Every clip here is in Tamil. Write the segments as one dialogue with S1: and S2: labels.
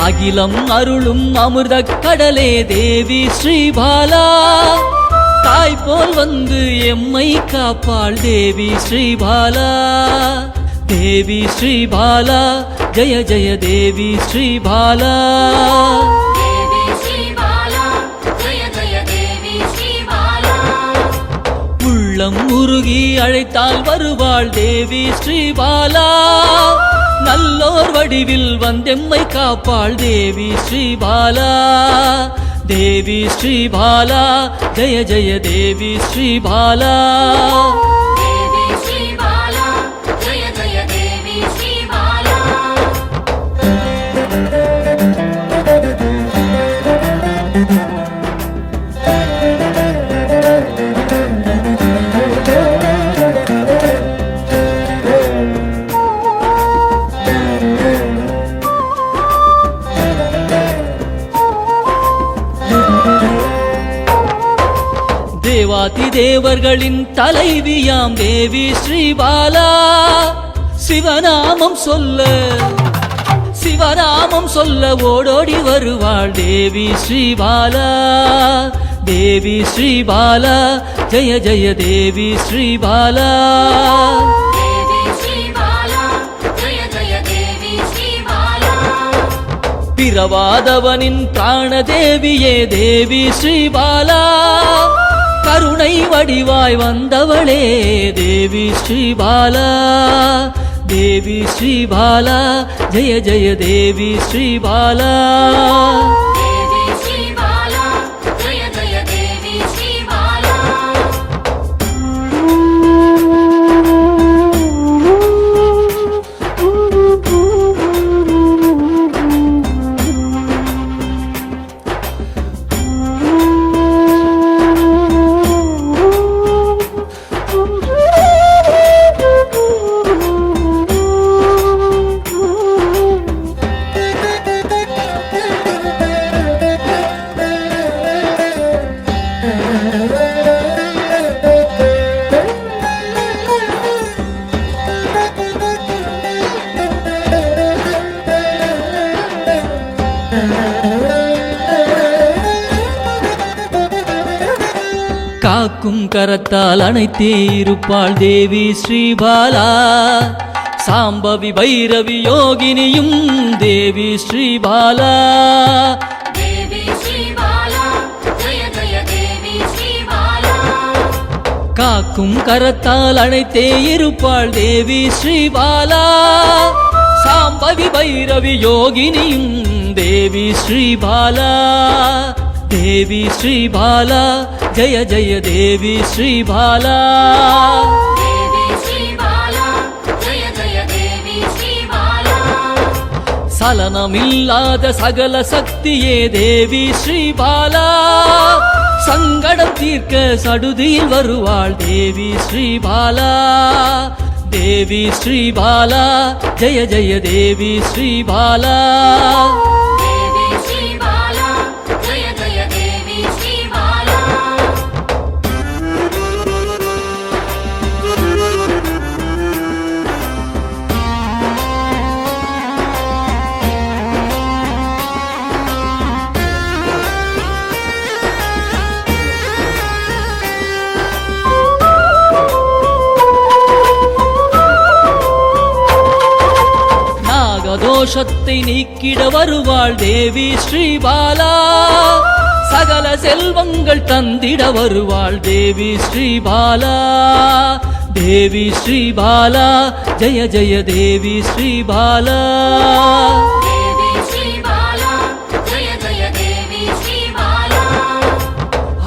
S1: அகிலம் அருளும் அமிர்த கடலே தேவி ஸ்ரீபாலா, தாய் போல் வந்து எம்மை காப்பாள் தேவி ஸ்ரீபாலா. தேவி ஸ்ரீபாலா ஜெய ஜெய தேவி ஸ்ரீபாலா. உள்ளம் உருகி அழைத்தால் வருவாள் தேவி ஸ்ரீபாலா. நல்லோர் வடிவில் வந்தெம்மை காப்பாள் தேவி ஸ்ரீபாலா. தேவி ஸ்ரீபாலா ஜெய ஜெய தேவி ஸ்ரீபாலா. தேவாதி தேவர்களின் தலைவியாம் தேவி ஸ்ரீபாலா. சிவநாமம் சொல்ல ஓடோடி வருவாள் தேவி ஸ்ரீபாலா. தேவி ஸ்ரீபாலா ஜெய ஜெய தேவி ஸ்ரீபாலா. பிறவாதவனின் பிராணதேவியே தேவி ஸ்ரீபாலா. கருணை வடிவாய் வந்தவளே தேவி ஸ்ரீபாலா. தேவி ஸ்ரீபாலா ஜெய ஜெய தேவி ஸ்ரீபாலா. காக்கும் கரத்தால் அணைத்தே இருப்பாள் தேவி ஸ்ரீபாலா. சாம்பவி பைரவி யோகினியும் தேவி ஸ்ரீபாலா. காக்கும் கரத்தால் அணைத்தே இருப்பாள் தேவி ஸ்ரீபாலா. சாம்பவி பைரவி யோகினியும் தேவி ஸ்ரீபாலா. தேவி ஸ்ரீபாலா ஜெய ஜெய தேவி ஸ்ரீபாலா. சலனமில்லாத சகல சக்தியே தேவி ஸ்ரீபாலா. சங்கடம் தீர்க்க சடுதியில் வருவாள் தேவி ஸ்ரீபாலா. தேவி ஸ்ரீபாலா ஜெய ஜெய தேவி ஸ்ரீபாலா. தோஷத்தை நீக்கிட வருவாள் தேவி ஸ்ரீபாலா. சகல செல்வங்கள் தந்திட வருவாள் தேவி ஸ்ரீபாலா. தேவி ஸ்ரீபாலா ஜெய ஜெய தேவி ஸ்ரீபாலா.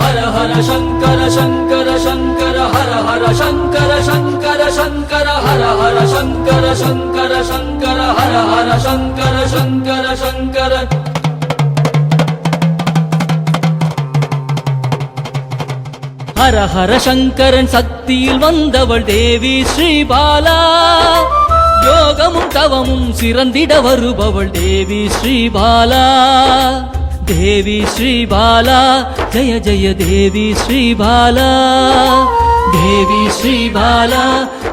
S1: ஹர ஹர சங்கர சங்கர சங்கர ஹர ஹர சங்கர சங்கர சங்கர ஹர ஹர சங்கர சங்கர சங்கர ஹர ஹர சங்கர சங்கர சங்கர. ஹர ஹர சங்கரன் சக்தியில் வந்தவள் தேவி ஸ்ரீபாலா. யோகமும் தவமும் சிறந்திட வருபவள் தேவி ஸ்ரீபாலா. தேவி ஸ்ரீபாலா ஜய ஜய தேவி ஸ்ரீபாலா. தேவி ஸ்ரீபாலா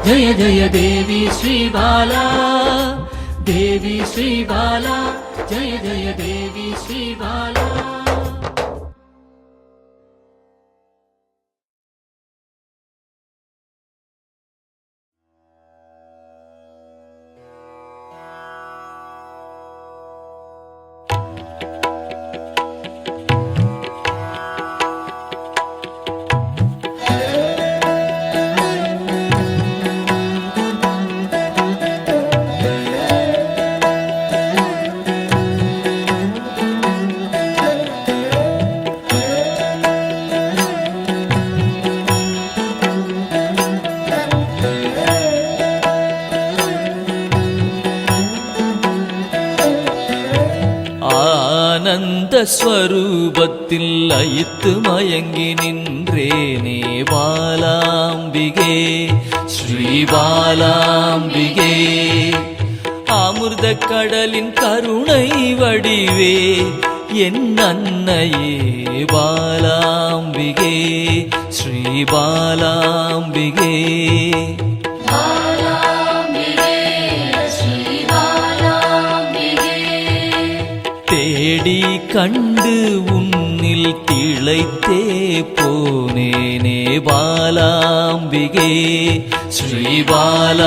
S1: ஜய ஜய தேவி ஸ்ரீபாலா. தேவி ஸ்ரீபாலா ஜய ஜய தேவி ஸ்ரீபாலா. ஆனந்த ஸ்வரூபத்தில் லயித்து மயங்கி நின்றேனே பாலாம்பிகே ஸ்ரீபாலாம்பிகே. அமிர்த கடலின் கருணை வடிவே என் அன்னையே பாலாம்பிகே ஸ்ரீபாலாம்பிகே. தேடி கண்டு உன்னில் திளைத்தே போனேனே பாலாம்பிகே ஸ்ரீபாலாம்பிகே.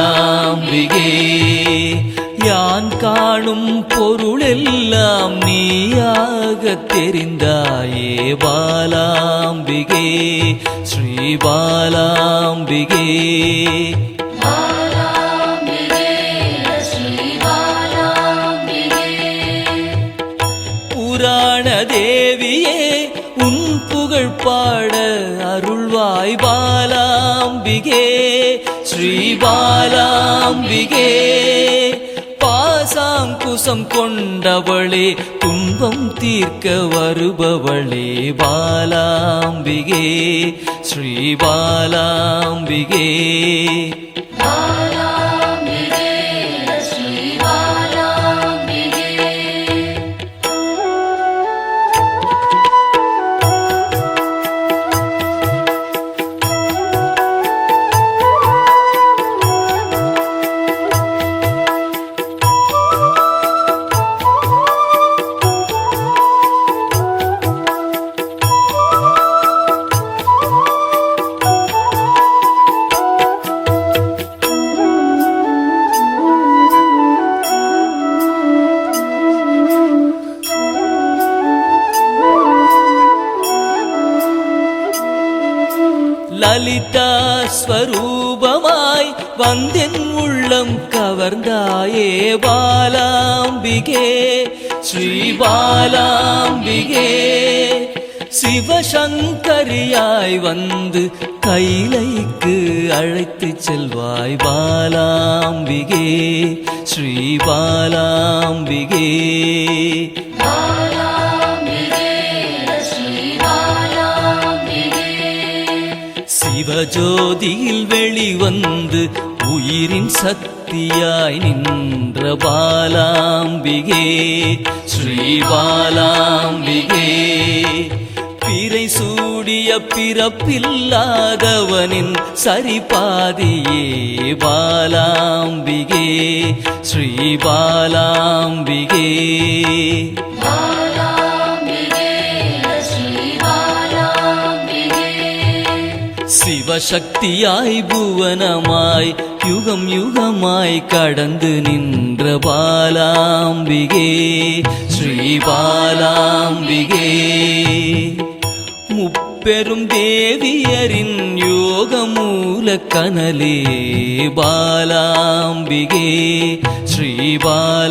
S1: யான் காணும் பொருளெல்லாம் நீயாக தெரிந்தாயே பாலாம்பிகே ஸ்ரீபாலாம்பிகே. புராண தேவியே உன் புகழ் பாட அருள்வாய் பாலாம்பிகே ஸ்ரீபாலாம்பிகே. பாசாங்குசம் கொண்டவளே துன்பம் தீர்க்க வருபவளே பாலாம்பிகே ஸ்ரீபாலாம்பிகே. லலிதா ஸ்வரூபமாய் வந்தென் உள்ளம் கவர்ந்தாயே பாலாம்பிகே ஸ்ரீபாலாம்பிகே. சிவசங்கரியாய் வந்து கைலைக்கு அழைத்து செல்வாய் பாலாம்பிகே ஸ்ரீபாலாம்பிகே. சிவஜோதியில் வெளிவந்து உயிரின் சக்தியாய் நின்ற பாலாம்பிகே ஸ்ரீபாலாம்பிகே. பிறை சூடிய பிறப்பில்லாதவனின் சரிபாதியே பாலாம்பிகே ஸ்ரீபாலாம்பிகே. சிவசக்தியாய் புவனமாய் யுகம் யுகமாய் கடந்து நின்ற பாலாம்பிகே ஸ்ரீபாலாம்பிகே. முப்பெரும் தேவியரின் யோக மூல கனலே பாலாம்பிகே ஸ்ரீபாலாம்பிகே.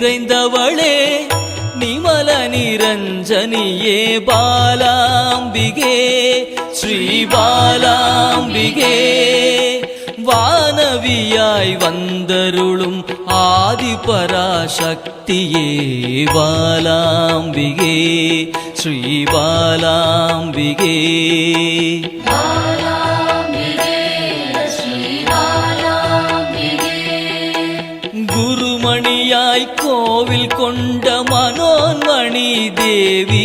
S1: நிறைந்தவளே நிமல நிரஞ்சனியே பாலாம்பிகே ஸ்ரீ பாலாம்பிகே வானவியாய் வந்தருளும் ஆதிபராசக்தியே பாலாம்பிகே ஸ்ரீ பாலாம்பிகே குருமணியாய் கோவில் கொண்ட மனோன்மணி தேவி